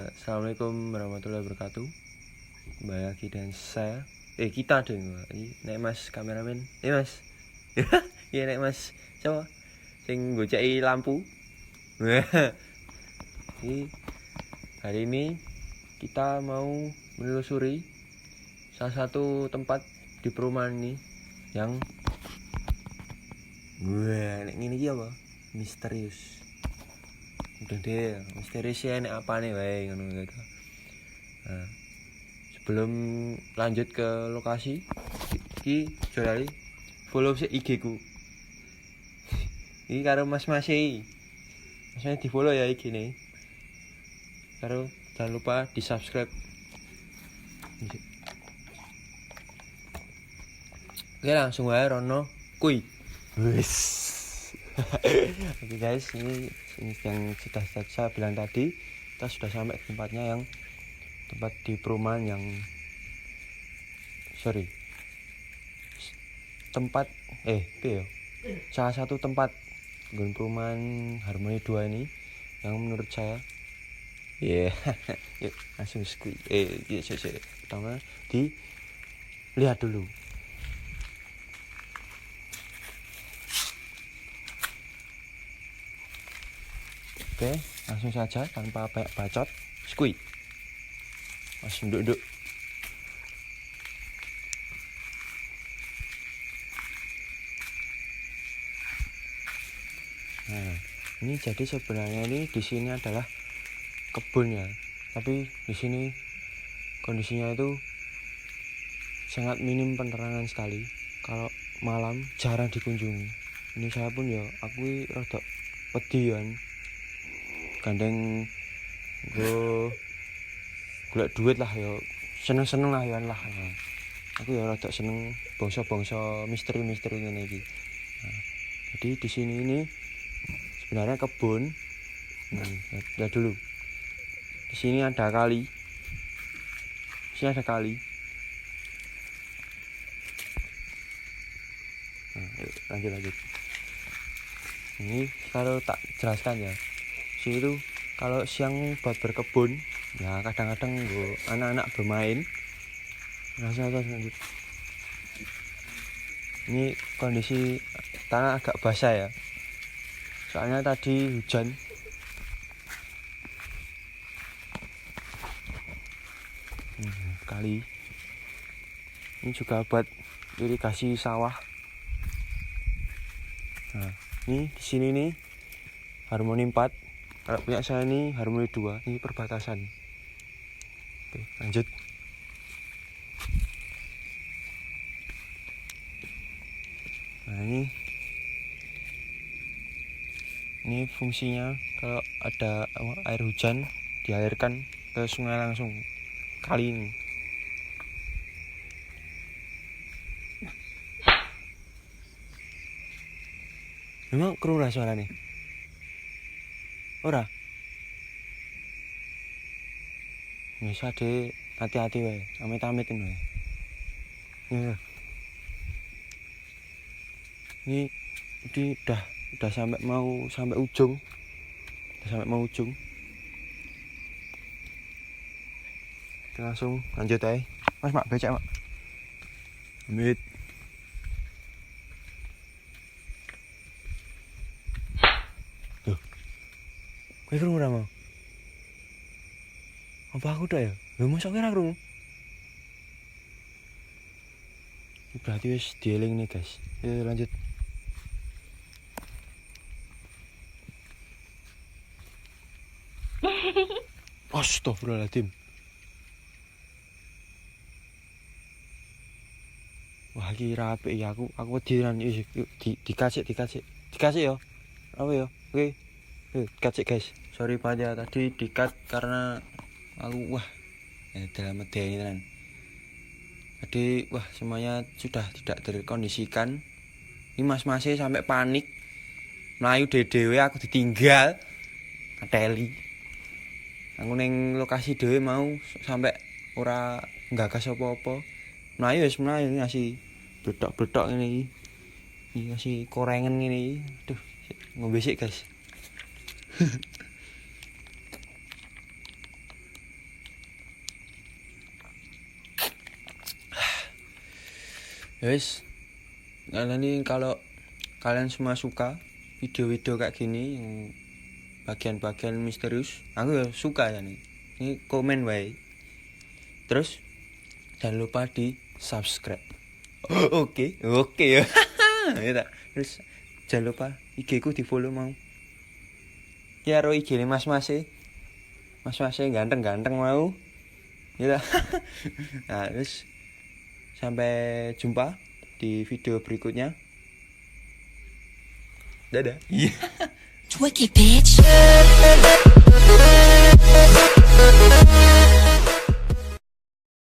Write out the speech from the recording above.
Assalamualaikum warahmatullahi wabarakatuh. Kembali lagi dengan saya. Kita dong. Nek Mas kameramen. Mas. Iya nek Mas. Coba sing goceki lampu. Hari ini kita mau menelusuri salah satu tempat di perumahan ini yang nek ngene iki apa? Misterius. Udah deh, misterius ya nek apane wae ngono gitu. Nah, sebelum lanjut ke lokasi, iki jolali follow sik IG ku. Iki karo Mas iki. Masnya di follow ya IG nih. Karo jangan lupa di subscribe. Oke langsung wae rono kuy. Wis. Oke guys, ini yang sudah saya bilang tadi, kita sudah sampai ke tempatnya yang tempat di perumahan yang salah satu tempat di perumahan Harmoni 2 ini yang menurut saya yuk langsung pertama dilihat dulu. Oke, langsung saja tanpa banyak bacot. Skui. Langsung duduk. Nah, ini jadi sebenarnya ini di sini adalah kebun ya. Tapi di sini kondisinya itu sangat minim penerangan sekali. Kalau malam jarang dikunjungi. Ini saya pun ya aku rada wedi kan. Gandeng golek duit lah ya, seneng-seneng lah ya lah. Nah, aku ya rada seneng bangsa-bangsa misteri-misteri ngene iki. Nah, jadi di sini ini sebenarnya kebun. Lihat dulu. Di sini ada kali. Nah, lanjut. Ini kalau tak jelaskan ya. Sini itu kalau siang buat berkebun, ya kadang-kadang anak-anak bermain. Lanjut. Ini kondisi tanah agak basah ya. Soalnya tadi hujan. Kali. Ini juga buat irigasi sawah. Nah, ini di sini nih Harmoni 4. Kalau punya saya ini Harmoni 2, ini perbatasan. Oke, lanjut. Nah, ini fungsinya kalau ada air hujan dialirkan ke sungai langsung. Kali ini. Memang kerulah suara nih. Ora. Bisa deh, hati-hati wae, amit-amit wae. Ya. Ini udah sampai ujung. Kita langsung lanjut aja. Mas mak becek mak. Amit. Tuh. Kowe krungu ora mau? Apa aku tok ya? Lho mosok ora krungu? Berarti wis dieling nih guys. Yuk lanjut. Astagfirullahaladzim. Wah iki rapi ya aku wediran yuk dikasih ya. Apa ya? Oke. Dikasih guys. Sorry banget ya tadi dikat karena aku dalam medeni tenan. Tadi semuanya sudah tidak terkondisikan. Ini mas-masnya sampai panik. Melayu dhewe aku ditinggal. Kateli. Aku neng lokasi dhewe mau sampai ora nggagas apa-apa. Melayu ngasih bletok-bletok ini. Ini ngasih korengan ini. Aduh, ngombe sik guys. Guys, ini kalau kalian semua suka video-video kayak gini yang bagian-bagian misterius, aku ya suka ya nih. Ini komen baik. Terus jangan lupa di subscribe. Oke ya. Ya. Terus jangan lupa IG ku di follow mau. Ya ro IG mas-mas ganteng mau. Ya. Nah, terus sampai jumpa di video berikutnya. Dadah. Twicky bitch.